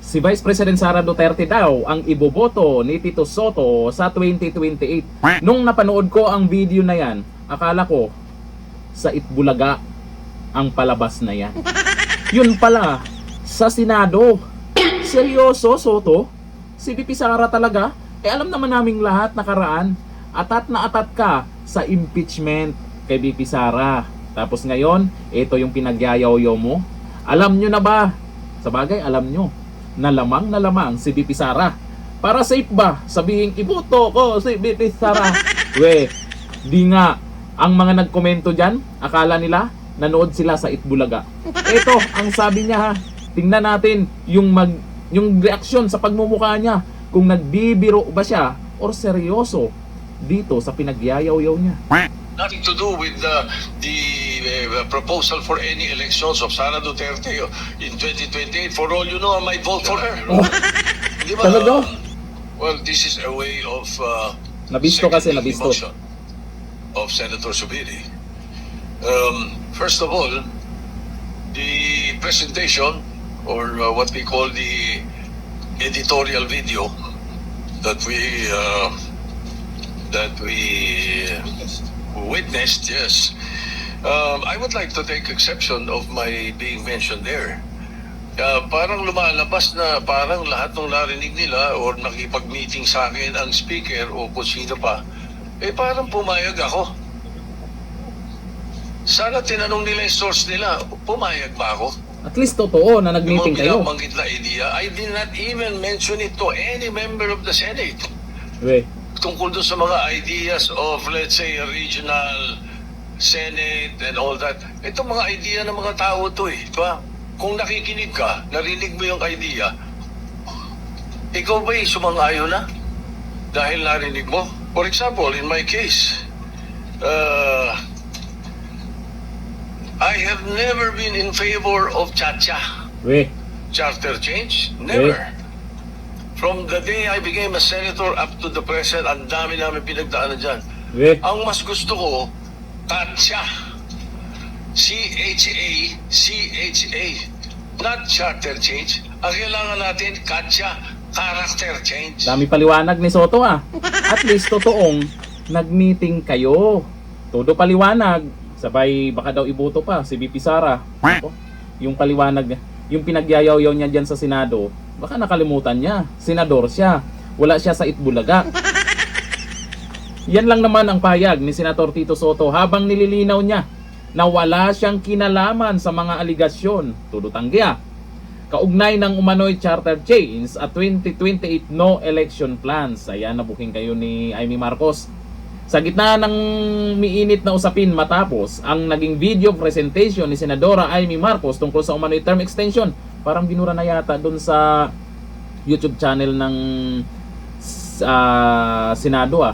Si Vice President Sara Duterte daw ang iboboto ni Tito Sotto sa 2028. Nung napanood ko ang video na yan, akala ko sa Itbulaga ang palabas na yan. Yun pala, sa Senado. Seryoso, Soto? Si VP Sara talaga? Alam naman naming lahat nakaraan. Atat na atat ka sa impeachment kay VP Sara. Tapos ngayon, ito yung pinagyayaw mo. Alam nyo na ba? Sa bagay, alam nyo. Na lamang si VP Sara. Para safe ba? Sabihin, iboto ko si VP Sara. We, di nga. Ang mga nagkomento dyan, akala nila, nanood sila sa Itbulaga. Ito, ang sabi niya ha. Tingnan natin yung reaksyon sa pagmumukha niya. Kung nagbibiro ba siya or seryoso dito sa pinagyayaw-yaw niya. Nothing to do with the proposal for any elections of Sara Duterte in 2028. For all you know, I might vote for her. Oh, Di ba? talaga? Well, this is a way of Nabisto kasi, seconding nabisto. the motion of Senator Zubiri. First of all, the presentation or what we call the editorial video that we witnessed, yes. I would like to take exception of my being mentioned there. Parang lumalabas na parang lahat ng narinig nila or nakipag-meeting sa akin ang speaker o kung sino pa, parang pumayag ako. Sana tinanong nila yung source nila, pumayag ba ako? At least totoo na Yung nag-meeting mga kayo. binabanggit na idea, I did not even mention it to any member of the Senate. We, Tungkol doon sa mga ideas of, let's say, a regional Senate and all that. Ito mga idea ng mga tao to eh. Diba? Kung nakikinig ka, narinig mo yung idea, ikaw ba'y sumang-ayon na? Dahil narinig mo? For example, in my case, I have never been in favor of Chacha. we, Charter change? Never. From the day I became a senator up to the present, ang dami namin pinagdaanan dyan. we. Ang mas gusto ko, Katsa. C-H-A, not charter change. Ang kailangan natin, Katsa, character change. Dami paliwanag ni Soto ah. At least totoong nag-meeting kayo. Todo paliwanag. Sabay baka daw iboto pa si VP Sara. Ako, yung paliwanag, yung pinagyayaw-yaw niya dyan sa Senado, baka nakalimutan niya. Senador siya. Wala siya sa Itbulaga. Yan lang naman ang payag ni Senator Tito Sotto habang nililinaw niya na wala siyang kinalaman sa mga aligasyon. Todo tanggiya. Kaugnay ng umano'y charter change at 2028 no election plans. Ayan, nabuking kayo ni Amy Marcos. Sa gitna ng miinit na usapin matapos ang naging video presentation ni Senadora Amy Marcos tungkol sa umano'y term extension. Parang binura na yata doon sa YouTube channel ng Senado ah.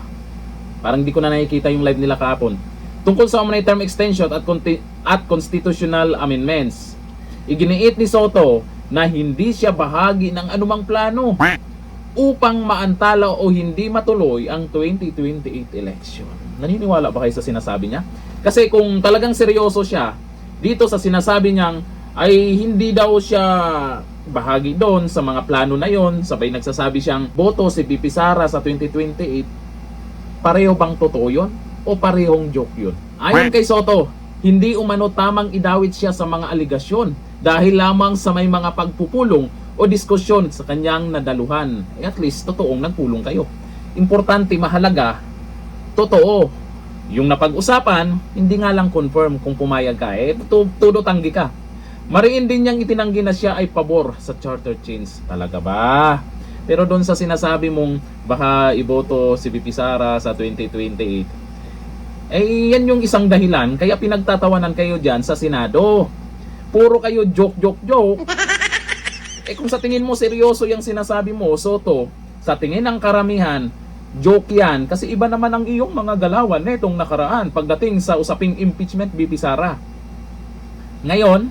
Parang di ko na nakikita yung live nila kahapon. Tungkol sa umano'y term extension at constitutional amendments. Iginiit ni Sotto na hindi siya bahagi ng anumang plano upang maantala o hindi matuloy ang 2028 election. Naniniwala ba kayo sa sinasabi niya? Kasi kung talagang seryoso siya, dito sa sinasabi niyang ay hindi daw siya bahagi doon sa mga plano na yon, sabay nagsasabi siyang boto si VP Sara sa 2028, pareho bang totoo yun? O parehong joke yun? Ayon kay Sotto, hindi umano tamang idawit siya sa mga aligasyon dahil lamang sa may mga pagpupulong o diskusyon sa kanyang nadaluhan. At least, totoong nagpulong kayo. Importante, mahalaga, totoo. Yung napag-usapan, hindi nga lang confirm kung pumayag ka. Todo tanggi ka. Mariin din niyang itinanggi na siya ay pabor sa charter change. Talaga ba? Pero doon sa sinasabi mong baka iboto si VP Sara sa 2028, yan yung isang dahilan kaya pinagtatawanan kayo dyan sa Senado. Puro kayo joke. Kung sa tingin mo seryoso yung sinasabi mo, Sotto, sa tingin ng karamihan, joke yan. Kasi iba naman ang iyong mga galawan netong nakaraan pagdating sa usaping impeachment VP Sara. Ngayon,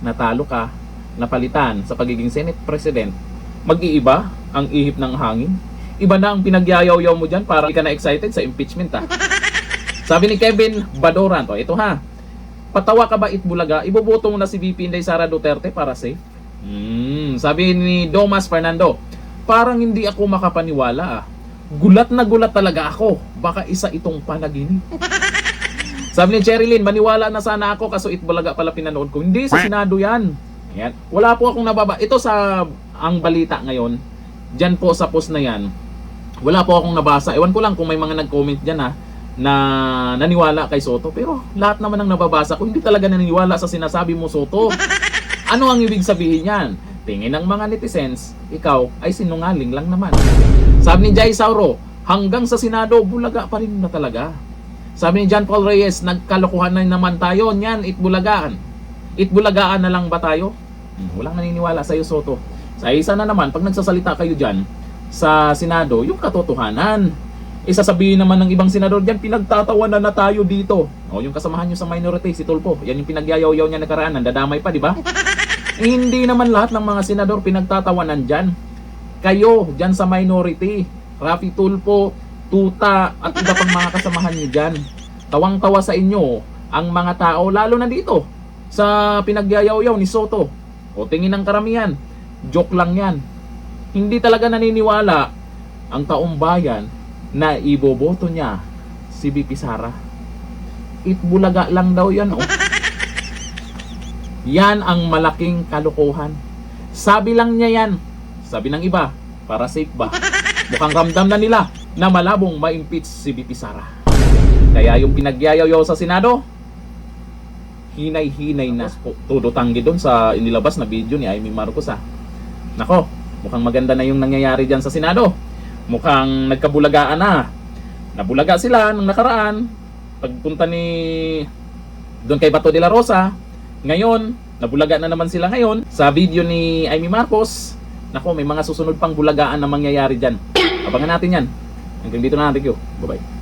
natalo ka, napalitan sa pagiging Senate President. Mag-iiba ang ihip ng hangin. Iba na ang pinagyayaw-yaw mo dyan para hindi ka na excited sa impeachment ha. Sabi ni Kevin Badoran, ito ha, patawa ka ba Itbulaga? Iboboto mo na si VP Inday Sara Duterte para safe? Sabi ni Domas Fernando, parang hindi ako makapaniwala ah. Gulat na gulat talaga ako. Baka isa itong panaginip. Sabi ni Cherilyn, maniwala na sana ako kaso Itbulaga pala pinanood ko. Hindi, sa Senado yan. Ayan. Wala po akong nababa. Ito sa ang balita ngayon, dyan po sa post na yan, wala po akong nabasa. Ewan ko lang kung may mga nag-comment dyan ha, na naniwala kay Soto. Pero lahat naman ng nababasa ko, hindi talaga naniniwala sa sinasabi mo, Soto. Ano ang ibig sabihin yan? Tingin ng mga netizens, ikaw ay sinungaling lang naman. Sabi ni Jai Sauro, hanggang sa Senado, Bulaga pa rin na talaga. Sabi ni John Paul Reyes, nagkalokohan na naman tayo. Yan, Itbulagaan. Itbulagaan na lang ba tayo? Walang naniniwala sa iyo, Soto. Sa isa na naman, pag nagsasalita kayo dyan sa Senado, yung katotohanan. Isasabihin naman ng ibang senador dyan, pinagtatawanan na tayo dito. O, yung kasamahan nyo sa minority, si Tulpo. Yan yung pinagyayaw-yaw niya nakaraan. Nandadamay pa, di ba? Hindi naman lahat ng mga senador pinagtatawanan dyan. Kayo, dyan sa minority. Rafi Tulpo, Tuta, at iba pang mga kasamahan nyo dyan. Tawang-tawa sa inyo ang mga tao, lalo na dito sa pinagyayaw-yaw ni Soto. O tingin ng karamihan, joke lang yan. Hindi talaga naniniwala ang taong bayan na iboboto niya si VP Sara. Itbulaga lang daw yan, oh. Yan ang malaking kalokohan. Sabi lang niya yan. Sabi ng iba, para safe ba? Mukhang ramdam na nila na malabong ma-impeach si VP Sara. Kaya yung pinagyayaw sa Senado, hinay-hinay na. Todo tanggi doon sa inilabas na video ni Amy Marcos ha. Nako, mukhang maganda na yung nangyayari dyan sa Senado. Mukhang nagkabulagaan na. Nabulaga sila nung nakaraan. Pagpunta ni doon kay Bato de la Rosa. Ngayon, nabulaga na naman sila ngayon. Sa video ni Amy Marcos, nako, may mga susunod pang bulagaan na mangyayari dyan. Abangan natin yan. Hanggang dito na natin. Bye-bye.